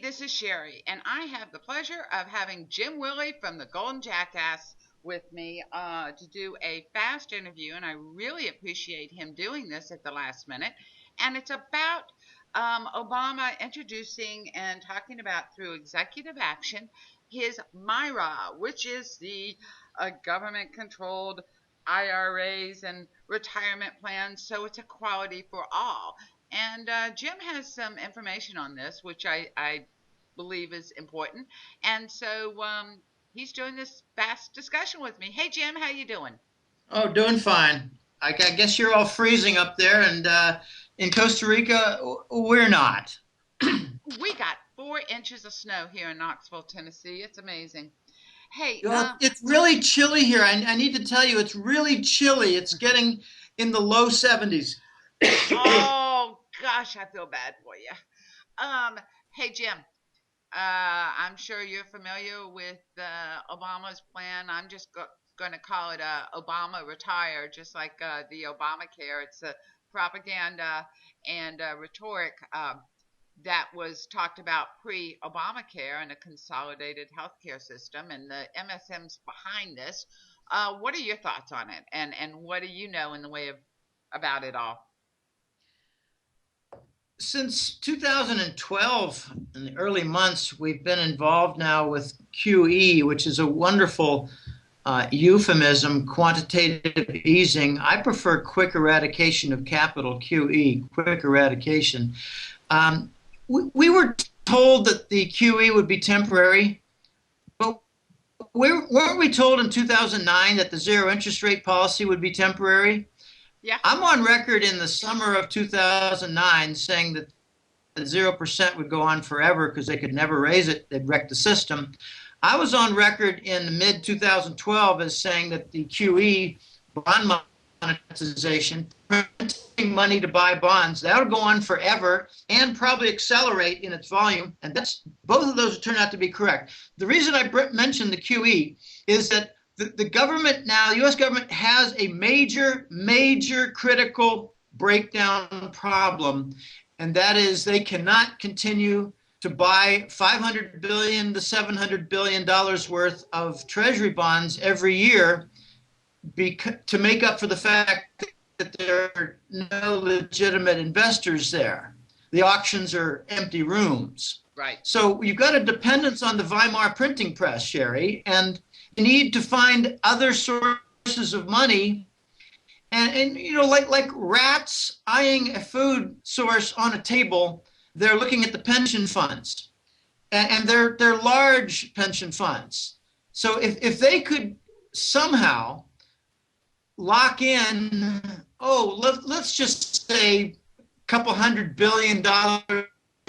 this is Sherry, and I have the pleasure of having Jim Willie from the Golden Jackass with me to do a fast interview, and I really appreciate him doing this at the last minute. And it's about Obama introducing and talking about through executive action his MyRA, which is the government-controlled IRAs and retirement plans, so it's equality for all. And Jim has some information on this, which I believe is important. And so he's doing this fast discussion with me. Hey, Jim, how you doing? Oh, doing fine. I guess you're all freezing up there, and in Costa Rica, we're not. We got 4 inches of snow here in Knoxville, Tennessee. It's amazing. Hey, Well, it's really chilly here. I need to tell you, it's really chilly. It's getting in the low 70s. oh gosh, I feel bad for you. Hey, Jim, I'm sure you're familiar with Obama's plan. I'm just going to call it Obama Retire, just like the Obamacare. It's a propaganda and rhetoric that was talked about pre-Obamacare and a consolidated healthcare system, and the MSM's behind this. What are your thoughts on it, and what do you know in the way of about it all? Since 2012, in the early months, we've been involved now with QE, which is a wonderful euphemism, quantitative easing. I prefer quick eradication of capital, QE, quick eradication. We were told that the QE would be temporary, but weren't we told in 2009 that the zero interest rate policy would be temporary? Yeah. I'm on record in the summer of 2009 saying that the 0% would go on forever because they could never raise it. They'd wreck the system. I was on record in the mid-2012 as saying that the QE, bond monetization, printing money to buy bonds, that would go on forever and probably accelerate in its volume. And both of those turn out to be correct. The reason I mentioned the QE is that the government now, the U.S. government has a major critical breakdown problem, and that is they cannot continue to buy $500 billion to $700 billion worth of Treasury bonds every year to make up for the fact that there are no legitimate investors there. The auctions are empty rooms. Right. So you've got a dependence on the Weimar printing press, Sherry, and you need to find other sources of money. And you know, like rats eyeing a food source on a table, they're looking at the pension funds, and they're large pension funds. So if they could somehow lock in, let's just say a couple $100 billion a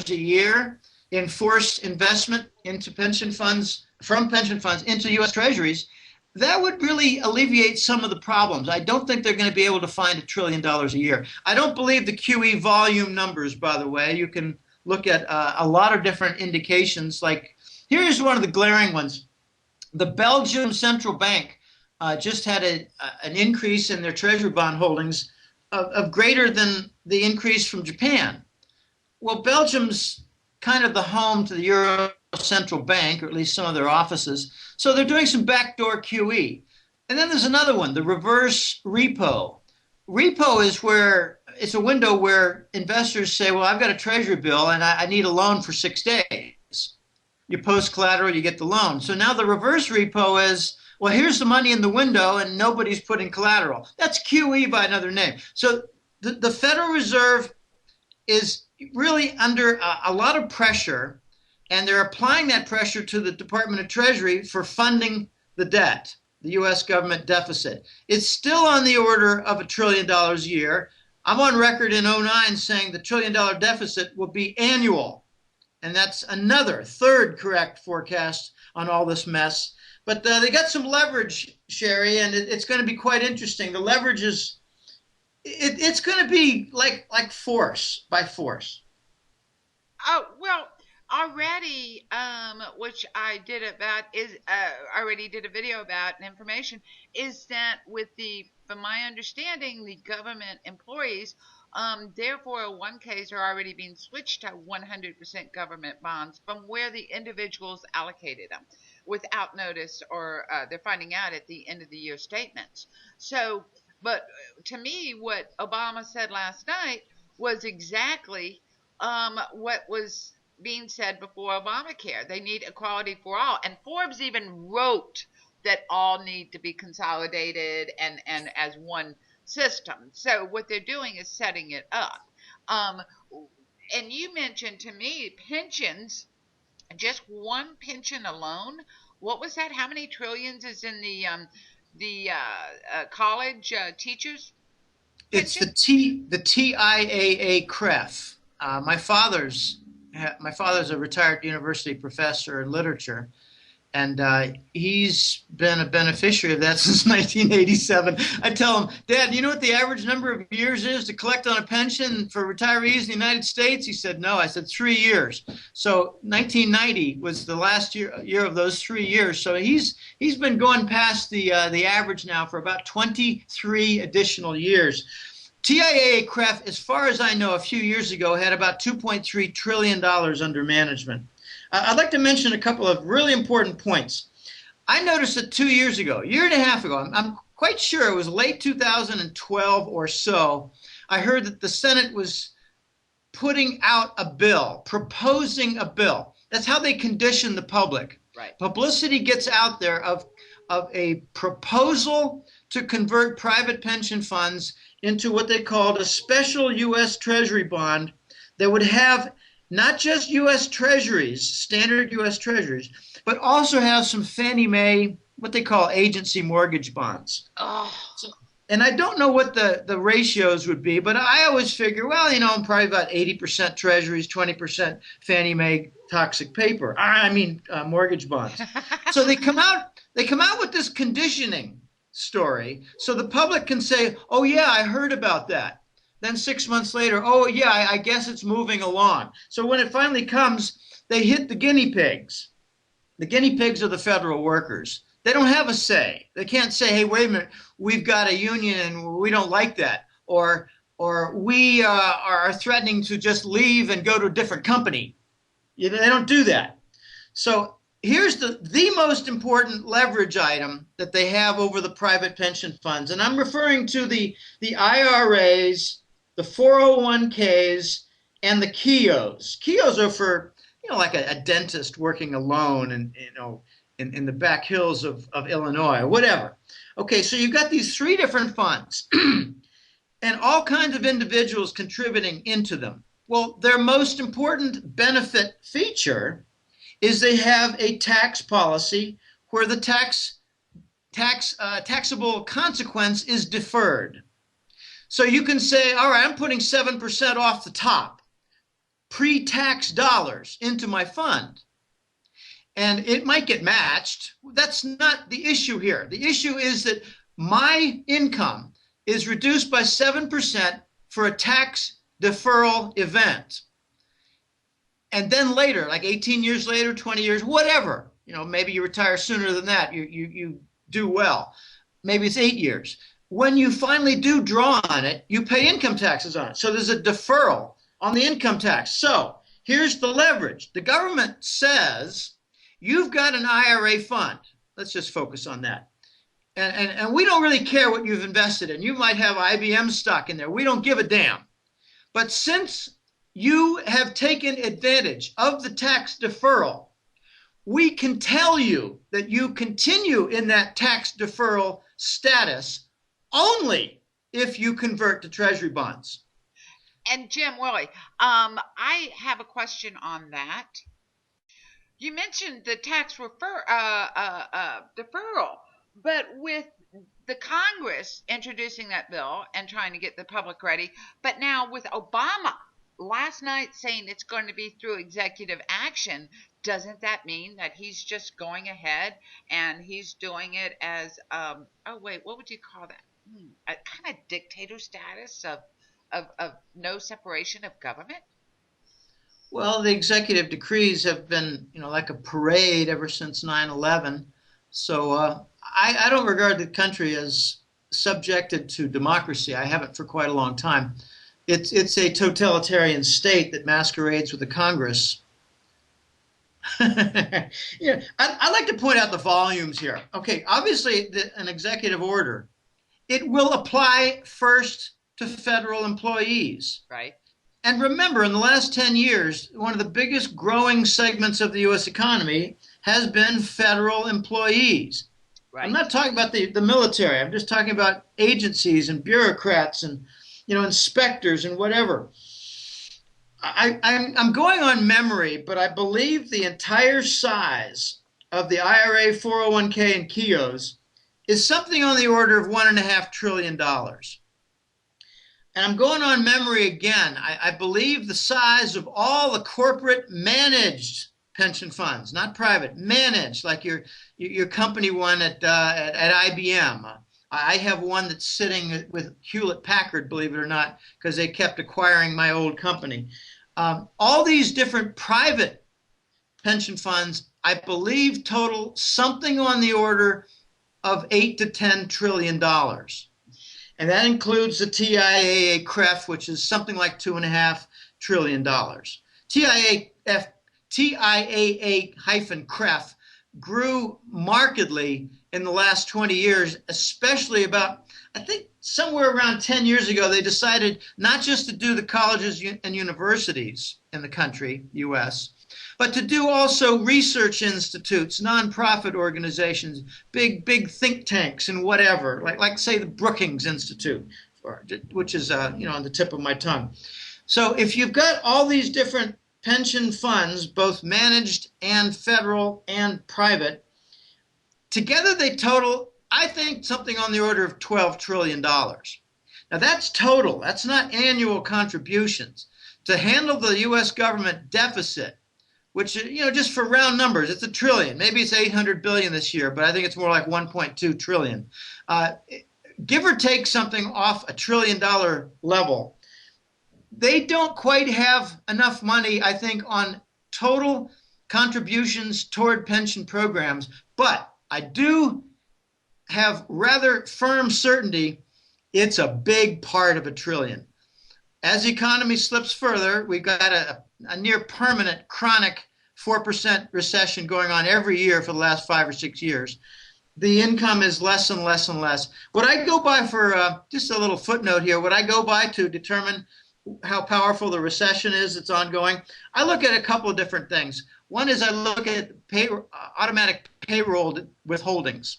year in forced investment into pension funds, from pension funds into U.S. Treasuries, that would really alleviate some of the problems. I don't think they're going to be able to find $1 trillion a year. I don't believe the QE volume numbers, by the way. You can look at a lot of different indications. Like, here's one of the glaring ones. The Belgium Central Bank just had an increase in their treasury bond holdings of greater than the increase from Japan. Well, Belgium's kind of the home to the Euro Central Bank, or at least some of their offices. So they're doing some backdoor QE. And then there's another one, the reverse repo. Repo is where it's a window where investors say, well, I've got a treasury bill and I need a loan for 6 days. You post collateral, you get the loan. So now the reverse repo is, well, here's the money in the window and nobody's putting collateral. That's QE by another name. So the Federal Reserve is really under a lot of pressure, and they're applying that pressure to the Department of Treasury for funding the debt, the U.S. government deficit. It's still on the order of $1 trillion a year. I'm on record in 2009 saying the $1 trillion deficit will be annual, and that's another third correct forecast on all this mess. But they got some leverage, Sherry, and it's going to be quite interesting. The leverage is, it's going to be like force by force. Oh, well, already, which I did about is already did a video about and information is that with from my understanding, the government employees Therefore, 1Ks are already being switched to 100% government bonds from where the individuals allocated them without notice, or they're finding out at the end of the year statements. So, but to me, what Obama said last night was exactly what was being said before Obamacare. They need equality for all. And Forbes even wrote that all need to be consolidated and as one system. So what they're doing is setting it up. Um, and you mentioned to me pensions, just one pension alone. What was that? How many trillions is in the college teachers It's pension? the TIAA CREF. My father's a retired university professor in literature, and he's been a beneficiary of that since 1987. I tell him, Dad, you know what the average number of years is to collect on a pension for retirees in the United States? He said, no. I said, 3 years. So 1990 was the last year of those 3 years. So he's been going past the average now for about 23 additional years. TIAA CREF, as far as I know, a few years ago had about $2.3 trillion under management. I'd like to mention a couple of really important points. I noticed that 2 years ago, a year and a half ago, I'm quite sure it was late 2012 or so, I heard that the Senate was putting out a bill, proposing a bill. That's how they condition the public. Right. Publicity gets out there of a proposal to convert private pension funds into what they called a special U.S. Treasury bond that would have not just U.S. Treasuries, standard U.S. Treasuries, but also have some Fannie Mae, what they call agency mortgage bonds. Oh. And I don't know what the ratios would be, but I always figure, well, probably about 80% Treasuries, 20% Fannie Mae toxic paper. Mortgage bonds. So they come out with this conditioning story so the public can say, oh, yeah, I heard about that. Then 6 months later, oh, yeah, I guess it's moving along. So when it finally comes, they hit the guinea pigs. The guinea pigs are the federal workers. They don't have a say. They can't say, hey, wait a minute, we've got a union and we don't like that. Or we are threatening to just leave and go to a different company. They don't do that. So here's the most important leverage item that they have over the private pension funds. And I'm referring to the IRAs, the 401ks, and the KIOs. KIOs are for, like a dentist working alone and, in the back hills of Illinois, or whatever. Okay, so you've got these three different funds and all kinds of individuals contributing into them. Well, their most important benefit feature is they have a tax policy where the taxable consequence is deferred. So you can say, all right, I'm putting 7% off the top, pre-tax dollars into my fund. And it might get matched. That's not the issue here. The issue is that my income is reduced by 7% for a tax deferral event. And then later, like 18 years later, 20 years, whatever, maybe you retire sooner than that, you do well. Maybe it's 8 years. When you finally do draw on it, you pay income taxes on it. So there's a deferral on the income tax. So here's the leverage. The government says, you've got an IRA fund. Let's just focus on that. And we don't really care what you've invested in. You might have IBM stock in there. We don't give a damn. But since you have taken advantage of the tax deferral, we can tell you that you continue in that tax deferral status only if you convert to Treasury bonds. And Jim, Willie, I have a question on that. You mentioned the tax deferral, but with the Congress introducing that bill and trying to get the public ready, but now with Obama last night saying it's going to be through executive action, doesn't that mean that he's just going ahead and he's doing it as, what would you call that? A kind of dictator status of no separation of government? Well, the executive decrees have been, like a parade ever since 9/11. So I don't regard the country as subjected to democracy. I haven't for quite a long time. It's a totalitarian state that masquerades with a Congress. Yeah, I'd like to point out the volumes here. Okay, obviously, an executive order, it will apply first to federal employees. Right. And remember, in the last 10 years, one of the biggest growing segments of the U.S. economy has been federal employees. Right. I'm not talking about the military. I'm just talking about agencies and bureaucrats and, inspectors and whatever. I'm going on memory, but I believe the entire size of the IRA, 401k, and KIOs is something on the order of $1.5 trillion. And I'm going on memory again. I believe the size of all the corporate managed pension funds, not private, managed, like your company one at IBM. I have one that's sitting with Hewlett Packard, believe it or not, because they kept acquiring my old company. All these different private pension funds, I believe, total something on the order of $8 to $10 trillion. And that includes the TIAA CREF, which is something like $2.5 trillion. TIAA-CREF grew markedly in the last 20 years, especially about, I think somewhere around 10 years ago, they decided not just to do the colleges and universities in the country, US, but to do also research institutes, nonprofit organizations, big think tanks and whatever, like say the Brookings Institute, which is on the tip of my tongue. So if you've got all these different pension funds, both managed and federal and private, together they total, I think, something on the order of $12 trillion. Now that's total, that's not annual contributions. To handle the US government deficit, which, just for round numbers, it's $1 trillion. Maybe it's 800 billion this year, but I think it's more like 1.2 trillion. Give or take something off $1 trillion level. They don't quite have enough money, I think, on total contributions toward pension programs, but I do have rather firm certainty it's a big part of $1 trillion. As the economy slips further, we've got a near permanent chronic 4% recession going on every year for the last 5 or 6 years. The income is less and less and less. What I go by for, just a little footnote here, what I go by to determine how powerful the recession is that's ongoing, I look at a couple of different things. One is I look at automatic payroll withholdings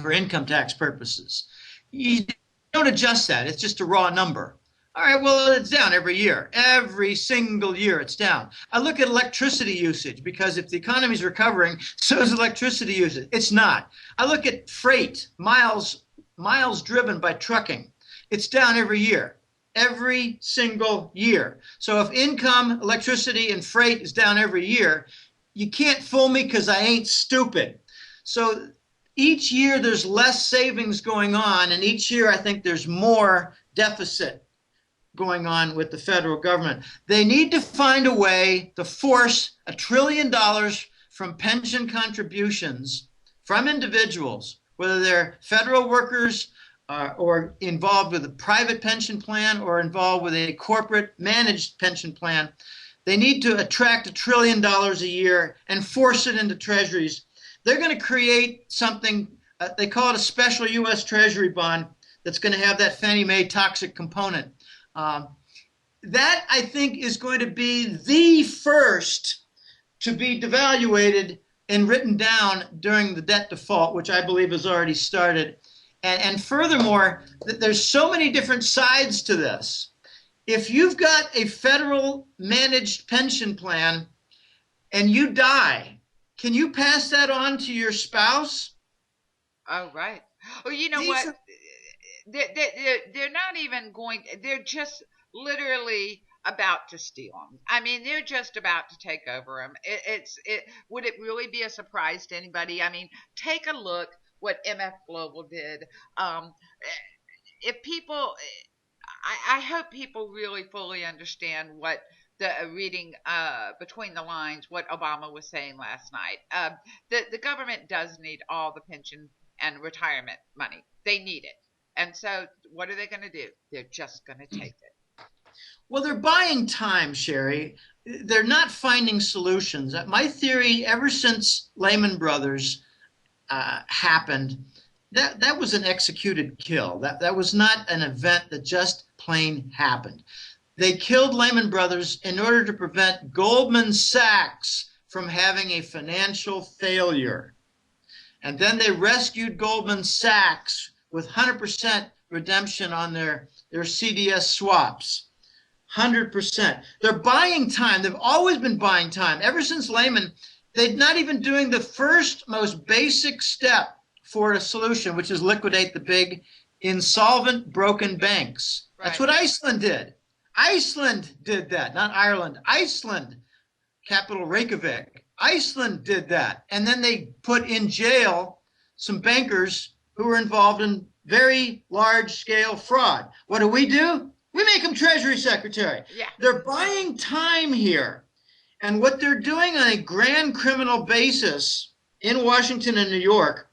for income tax purposes. You don't adjust that. It's just a raw number. All right, well, it's down every year. Every single year it's down. I look at electricity usage because if the economy is recovering, so is electricity usage. It's not. I look at freight, miles driven by trucking. It's down every year. Every single year. So if income, electricity, and freight is down every year, you can't fool me because I ain't stupid. So each year there's less savings going on, and each year I think there's more deficit going on with the federal government. They need to find a way to force $1 trillion from pension contributions from individuals, whether they're federal workers or involved with a private pension plan or involved with a corporate managed pension plan. They need to attract $1 trillion a year and force it into treasuries. They're going to create something, they call it a special USTreasury bond that's going to have that Fannie Mae toxic component. That, I think, is going to be the first to be devaluated and written down during the debt default, which I believe has already started. And furthermore, there's so many different sides to this. If you've got a federal managed pension plan and you die, can you pass that on to your spouse? Oh, right. Oh, you know what? They're not even going, they're just literally about to steal them. I mean, they're just about to take over them. Would it really be a surprise to anybody? I mean, take a look what MF Global did. If people, I hope people really fully understand what the reading between the lines, what Obama was saying last night. The government does need all the pension and retirement money. They need it. And so what are they going to do? They're just going to take it. Well, they're buying time, Sherry. They're not finding solutions. My theory, ever since Lehman Brothers happened, that was an executed kill. That was not an event that just plain happened. They killed Lehman Brothers in order to prevent Goldman Sachs from having a financial failure. And then they rescued Goldman Sachs with 100% redemption on their CDS swaps. 100%. They're buying time. They've always been buying time. Ever since Lehman, they're not even doing the first, most basic step for a solution, which is liquidate the big insolvent, broken banks. Right. That's what Iceland did. Iceland did that, not Ireland. Iceland, capital Reykjavik. Iceland did that. And then they put in jail some bankers who were involved in very large-scale fraud. What do? We make them Treasury Secretary. Yeah. They're buying time here. And what they're doing on a grand criminal basis in Washington and New York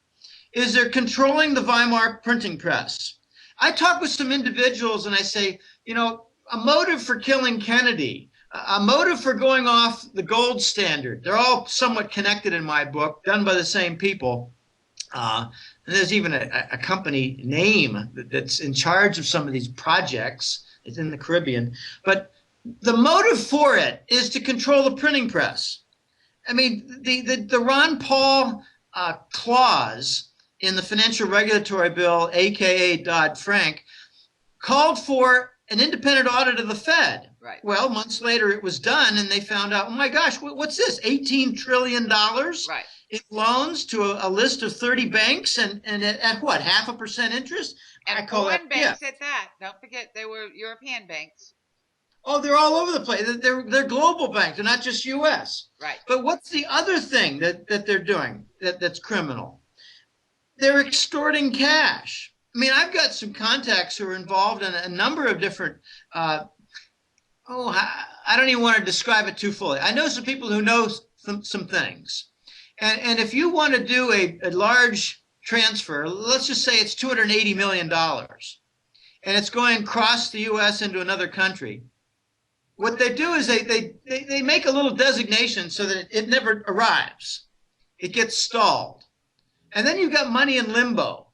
is they're controlling the Weimar printing press. I talk with some individuals and I say, you know, a motive for killing Kennedy, a motive for going off the gold standard. They're all somewhat connected in my book, done by the same people. And there's even a company name that's in charge of some of these projects. It's in the Caribbean. But the motive for it is to control the printing press. I mean, the Ron Paul clause in the Financial Regulatory Bill, a.k.a. Dodd-Frank, called for an independent audit of the Fed. Right. Well, months later it was done, and they found out, oh my gosh, what's this? $18 trillion Right. in loans to a list of 30 banks, and at what, 0.5% interest? And I call foreign that, banks yeah. at that. Don't forget, they were European banks. Oh, they're all over the place. They're global banks. They're not just U.S. Right. But what's the other thing that they're doing that's criminal? They're extorting cash. I mean, I've got some contacts who are involved in a number of different, I don't even want to describe it too fully. I know some people who know some things. And if you want to do a large transfer, let's just say it's $280 million, and it's going across the U.S. into another country, what they do is they make a little designation so that it never arrives. It gets stalled. And then you've got money in limbo.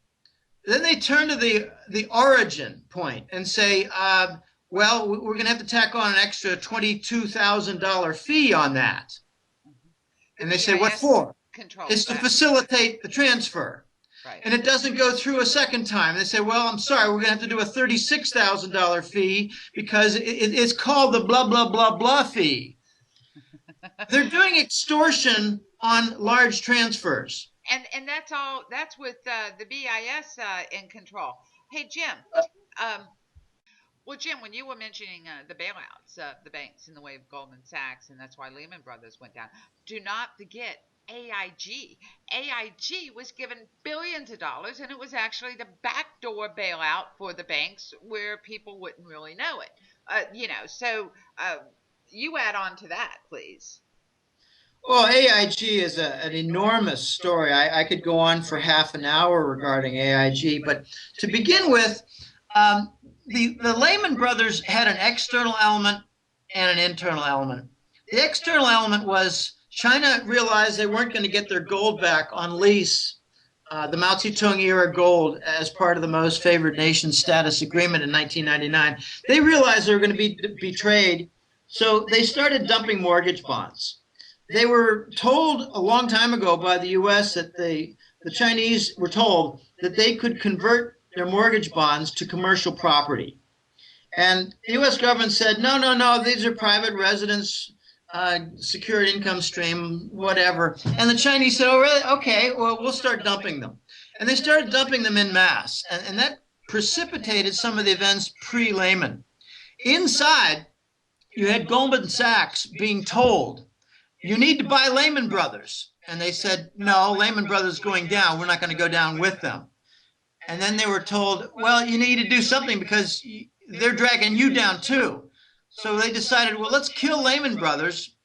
Then they turn to the origin point and say, well, we're going to have to tack on an extra $22,000 fee on that. And they say, what for? It's to facilitate the transfer. Right. And it doesn't go through a second time. They say, well, I'm sorry, we're going to have to do a $36,000 fee because it's called the blah, blah, blah, blah fee. They're doing extortion on large transfers. And that's all. That's with the BIS in control. Hey, Jim. Well, Jim, when you were mentioning the bailouts of the banks in the way of Goldman Sachs, and that's why Lehman Brothers went down, do not forget AIG. AIG was given billions of dollars, and it was actually the backdoor bailout for the banks where people wouldn't really know it. So you add on to that, please. Well, AIG is an enormous story. I could go on for half an hour regarding AIG, but to begin with, the Lehman Brothers had an external element and an internal element. The external element was China realized they weren't going to get their gold back on lease, the Mao Zedong era gold, as part of the most favored nation status agreement in 1999. They realized they were going to be betrayed, so they started dumping mortgage bonds. They were told a long time ago by the U.S. that the Chinese were told that they could convert their mortgage bonds to commercial property. And the U.S. government said, no, these are private residents, secured income stream, whatever. And the Chinese said, oh, really? Okay, well, we'll start dumping them. And they started dumping them en masse. And that precipitated some of the events pre-Lehman. Inside, you had Goldman Sachs being told, you need to buy Lehman Brothers. And they said, no, Lehman Brothers is going down. We're not going to go down with them. And then they were told, well, you need to do something because they're dragging you down too. So they decided, well, let's kill Lehman Brothers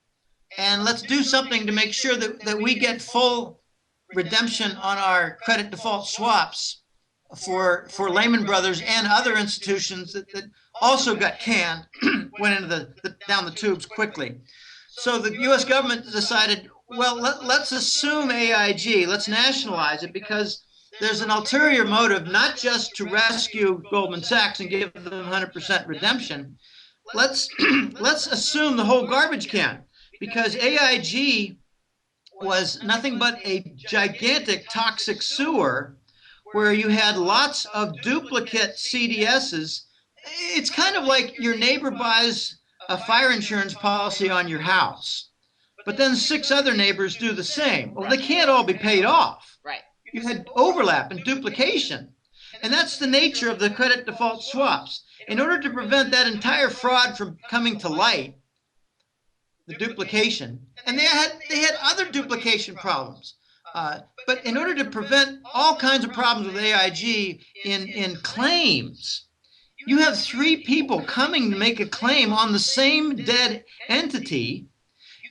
and let's do something to make sure that we get full redemption on our credit default swaps for Lehman Brothers and other institutions that also got canned, went into down the tubes quickly. So the U.S. government decided, well, let's assume AIG, let's nationalize it, because there's an ulterior motive, not just to rescue Goldman Sachs and give them 100% redemption. Let's assume the whole garbage can, because AIG was nothing but a gigantic toxic sewer where you had lots of duplicate CDSs. It's kind of like your neighbor buys a fire insurance policy on your house, but then 6 other neighbors do the same. Well, they can't all be paid off. Right. You had overlap and duplication. And that's the nature of the credit default swaps. In order to prevent that entire fraud from coming to light, the duplication, and they had other duplication problems. But in order to prevent all kinds of problems with AIG in claims, you have 3 people coming to make a claim on the same dead entity.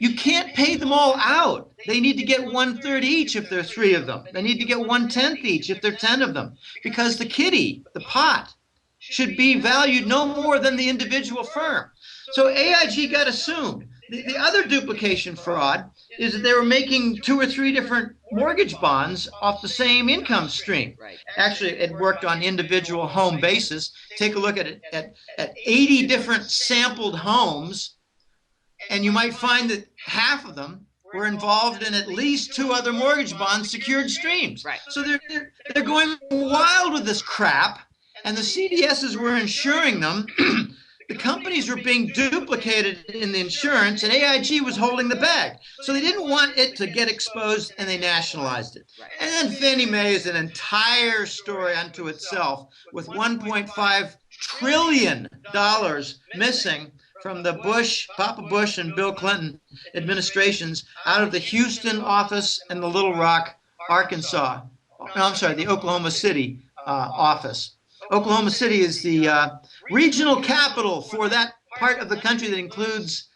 You can't pay them all out. They need to get 1/3 each if there are 3 of them. They need to get 1/10 each if there are 10 of them, because the kitty, the pot, should be valued no more than the individual firm. So AIG got assumed. The other duplication fraud is that they were making 2 or 3 different mortgage bonds off the same income stream. Right. Actually, it worked on individual home basis. Take a look at it at 80 different sampled homes, and you might find that half of them were involved in at least 2 other mortgage bonds secured streams. Right. So they're going wild with this crap, and the CDSs were insuring them. The companies were being duplicated in the insurance, and AIG was holding the bag. So they didn't want it to get exposed, and they nationalized it. Right. And then Fannie Mae is an entire story unto itself, with $1.5 trillion missing from the Papa Bush and Bill Clinton administrations out of the Houston office and the Little Rock, Arkansas. No, I'm sorry, the Oklahoma City office. Oklahoma City is the regional capital for that part of the country that includes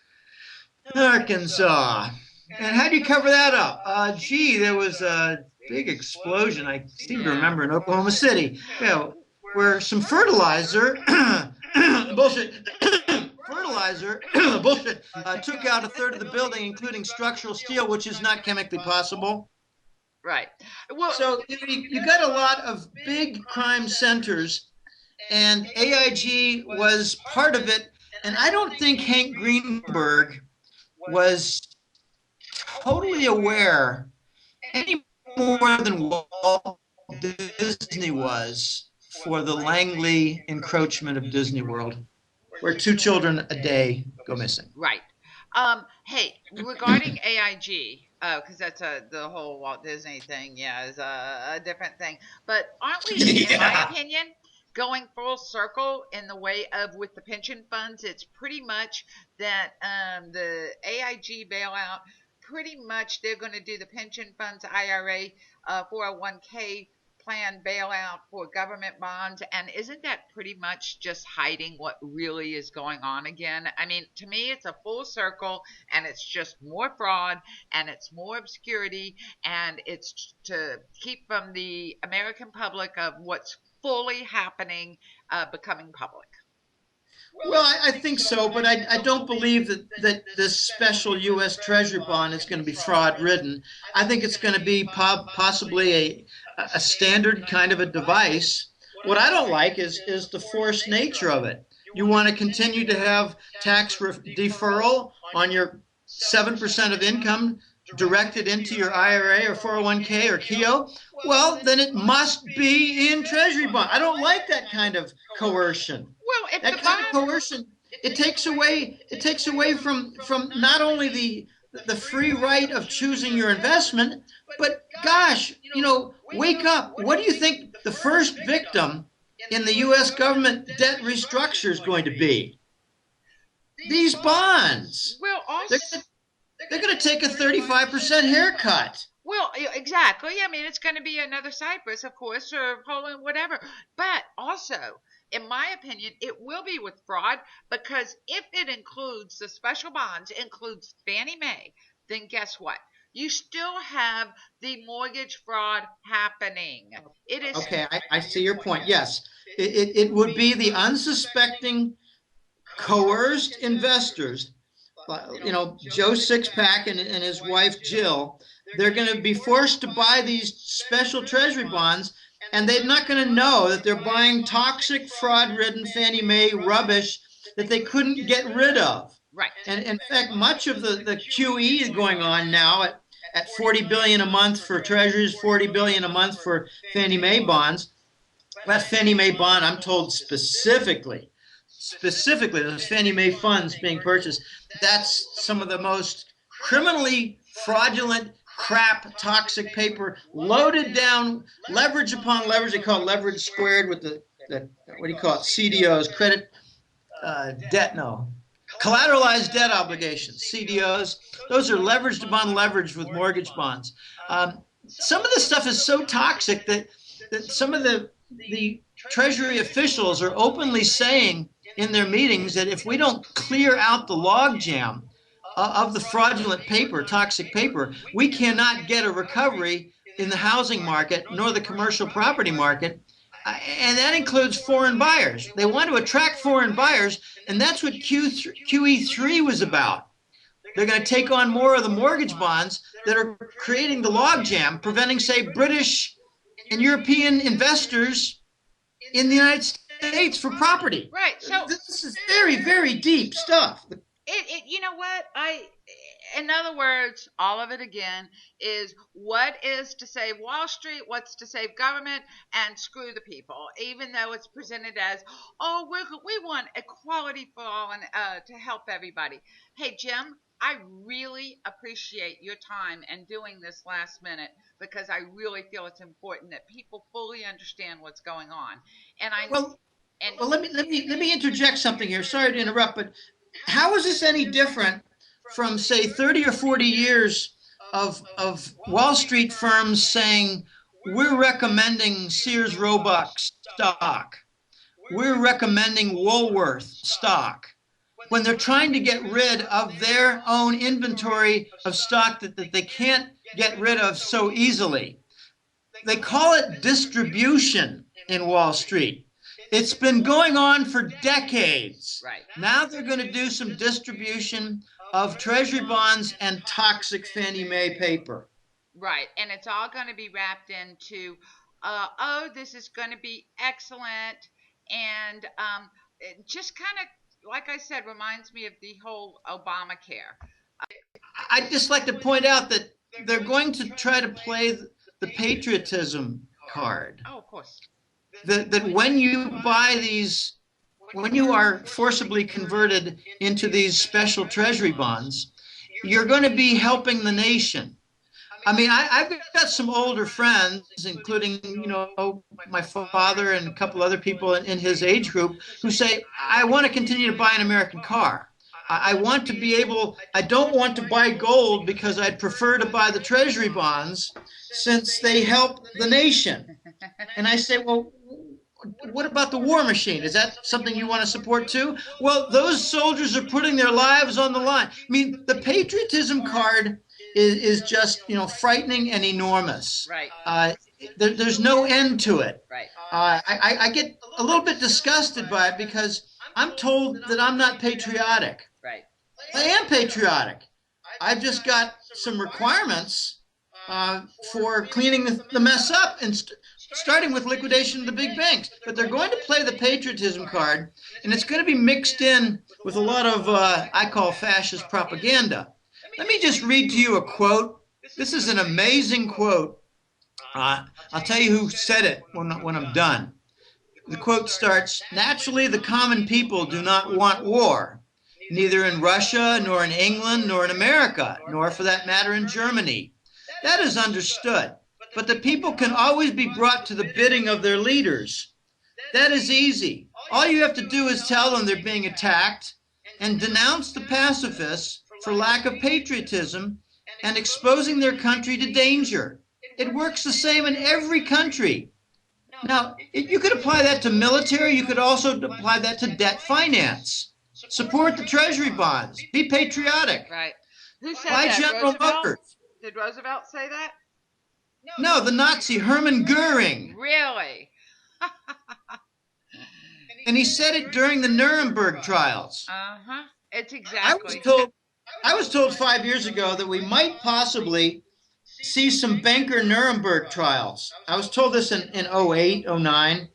Arkansas. And how do you cover that up? There was a big explosion, I seem to remember, in Oklahoma City, where some fertilizer, bullshit, took out 1/3 of the building, including structural steel, which is not chemically possible. Right. Well, so you got a lot of big crime centers, and AIG was part of it. And I don't think Hank Greenberg was totally aware any more than Walt Disney was for the Langley encroachment of Disney World, where 2 children a day go missing. Right. Hey, regarding AIG, because that's the whole Walt Disney thing, is a different thing. But aren't we, in my opinion, going full circle in the way of with the pension funds? It's pretty much that the AIG bailout, pretty much they're going to do the pension funds, IRA, 401k plan bailout for government bonds. And isn't that pretty much just hiding what really is going on again? I mean, to me, it's a full circle, and it's just more fraud, and it's more obscurity, and it's to keep from the American public of what's fully happening, becoming public. Well, I think so, but I don't believe that this special USTreasury bond is going to be fraud-ridden. I think it's going to be possibly a standard kind of a device. What I don't like is the forced nature of it. You want to continue to have tax deferral on your 7% of income directed into your IRA or 401k or KEO. Well, then it must be in Treasury bond. I don't like that kind of coercion. Well, if that kind of coercion, it takes away from not only the free right of choosing your investment, but gosh, wake up. What do you think the first victim in the U.S. government debt restructure is going to be? These bonds. Well, also, they're going to take a 35% haircut. Well, exactly. I mean, it's going to be another Cyprus, of course, or Poland, whatever. But also, in my opinion, it will be with fraud, because if it includes the special bonds, includes Fannie Mae, then guess what? you still have the mortgage fraud happening. It is Okay, I see your point. Yes, it would be the unsuspecting, coerced investors, Joe Sixpack and his wife Jill. They're going to be forced to buy these special treasury bonds, and they're not going to know that they're buying toxic, fraud-ridden Fannie Mae rubbish that they couldn't get rid of. right. And in fact, much of the QE is going on now at $40 billion a month for treasuries, $40 billion a month for Fannie Mae bonds. That Fannie Mae bond, I'm told specifically, those Fannie Mae funds being purchased, that's some of the most criminally fraudulent, crap, toxic paper, loaded down, leverage upon leverage. They call it leverage squared with the what do you call it, CDOs, collateralized debt obligations, CDOs. Those are leveraged upon leverage with mortgage bonds. Some of this stuff is so toxic that some of the Treasury officials are openly saying in their meetings that if we don't clear out the logjam of the fraudulent paper, toxic paper, we cannot get a recovery in the housing market nor the commercial property market. And that includes foreign buyers. They want to attract foreign buyers, and that's what QE3 was about. They're going to take on more of the mortgage bonds that are creating the logjam, preventing, say, British and European investors in the United States for property. Right. So this is very, very deep stuff. You know what? In other words, all of it again is what is to save Wall Street, what's to save government, and screw the people. Even though it's presented as, oh, we want equality for all and to help everybody. Hey, Jim, I really appreciate your time and doing this last minute, because I really feel it's important that people fully understand what's going on. And let me interject something here. Sorry to interrupt, but how is this any different from, say, 30 or 40 years of Wall Street firms saying, we're recommending Sears Roebuck stock, we're recommending Woolworth stock, when they're trying to get rid of their own inventory of stock that they can't get rid of so easily? They call it distribution in Wall Street. It's been going on for decades. Right. Now they're going to do some distribution of treasury bonds and toxic Fannie Mae paper. Right. And it's all going to be wrapped into, this is going to be excellent. And it just kind of, like I said, reminds me of the whole Obamacare. I'd just like to point out that they're going to try to play the patriotism card. Oh, of course. That when you buy these, when you are forcibly converted into these special treasury bonds, you're going to be helping the nation. I mean, I've got some older friends, including, my father and a couple other people in his age group, who say, I want to continue to buy an American car. I want to be able, I don't want to buy gold because I'd prefer to buy the treasury bonds since they help the nation. And I say, well, what about the war machine? Is that something you want to support too? Well, those soldiers are putting their lives on the line. I mean, the patriotism card is just, frightening and enormous. Right. There's no end to it. Right. I get a little bit disgusted by it because I'm told that I'm not patriotic. Right. I am patriotic. I've just got some requirements for cleaning the mess up, and starting with liquidation of the big banks. But they're going to play the patriotism card, and it's going to be mixed in with a lot of, I call fascist propaganda. Let me just read to you a quote. This is an amazing quote. I'll tell you who said it when I'm done. The quote starts, "Naturally, the common people do not want war, neither in Russia, nor in England, nor in America, nor for that matter in Germany. That is understood. But the people can always be brought to the bidding of their leaders. That is easy. All you have to do is tell them they're being attacked and denounce the pacifists for lack of patriotism and exposing their country to danger. It works the same in every country." Now, you could apply that to military. You could also apply that to debt finance. Support the treasury bonds. Be patriotic. Right. Who said Buy that? General Roosevelt? Motors. Did Roosevelt say that? No, the Nazi Hermann Goering. Really? And he said it during the Nuremberg trials. Uh-huh. It's I exactly. was told 5 years ago that we might possibly see some banker Nuremberg trials. I was told this in 08, 09,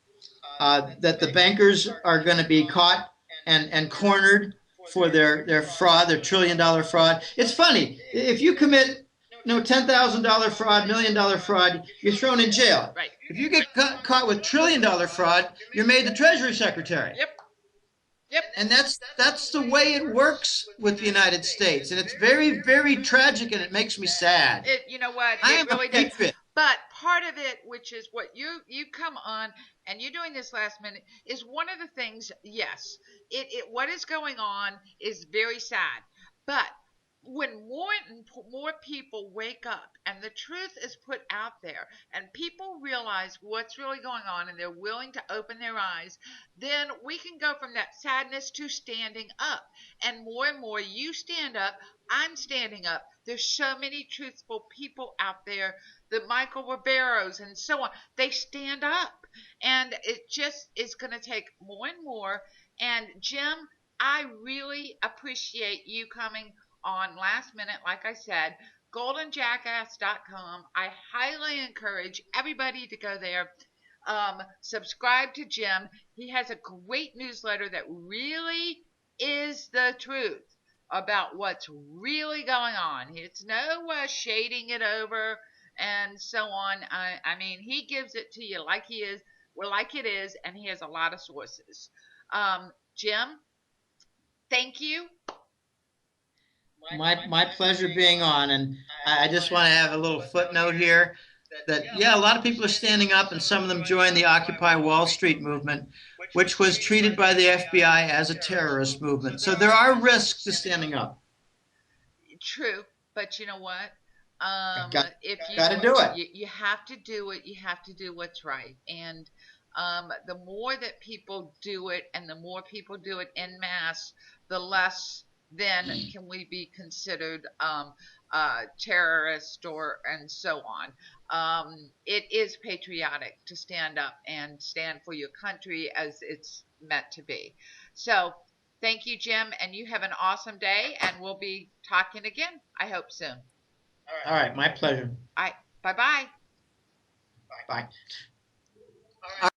that the bankers are going to be caught and cornered for their fraud, their $1 trillion fraud. It's funny. If you commit $10,000 fraud, $1 million fraud, you're thrown in jail. Right. If you get caught with $1 trillion fraud, you're made the Treasury Secretary. Yep. Yep. And that's the way it works with the United States. And it's very, very tragic, and it makes me sad. You know what? I It am really a does. patriot. But part of it, which is what you come on and you're doing this last minute, is one of the things. Yes, what is going on is very sad. But when more and more people wake up and the truth is put out there and people realize what's really going on and they're willing to open their eyes, then we can go from that sadness to standing up. And more you stand up, I'm standing up. There's so many truthful people out there, the Michael Riberos and so on. They stand up, and it just is going to take more and more. And Jim, I really appreciate you coming on last minute. Like I said, goldenjackass.com. I highly encourage everybody to go there. Subscribe to Jim. He has a great newsletter that really is the truth about what's really going on. It's no shading it over and so on. I mean, he gives it to you like it is, and he has a lot of sources. Jim, thank you. My pleasure being on. And I just want to have a little footnote here that, yeah, a lot of people are standing up, and some of them joined the Occupy Wall Street movement, which was treated by the FBI as a terrorist movement. So there are risks to standing up. True, but you know what? If you Got to do it. you have to do it. You have to do what's right. And the more that people do it, and the more people do it en masse, the less then can we be considered terrorist and so on. It is patriotic to stand up and stand for your country as it's meant to be. So thank you, Jim, and you have an awesome day, and we'll be talking again, I hope soon. All right, my pleasure. All right, bye-bye. Bye.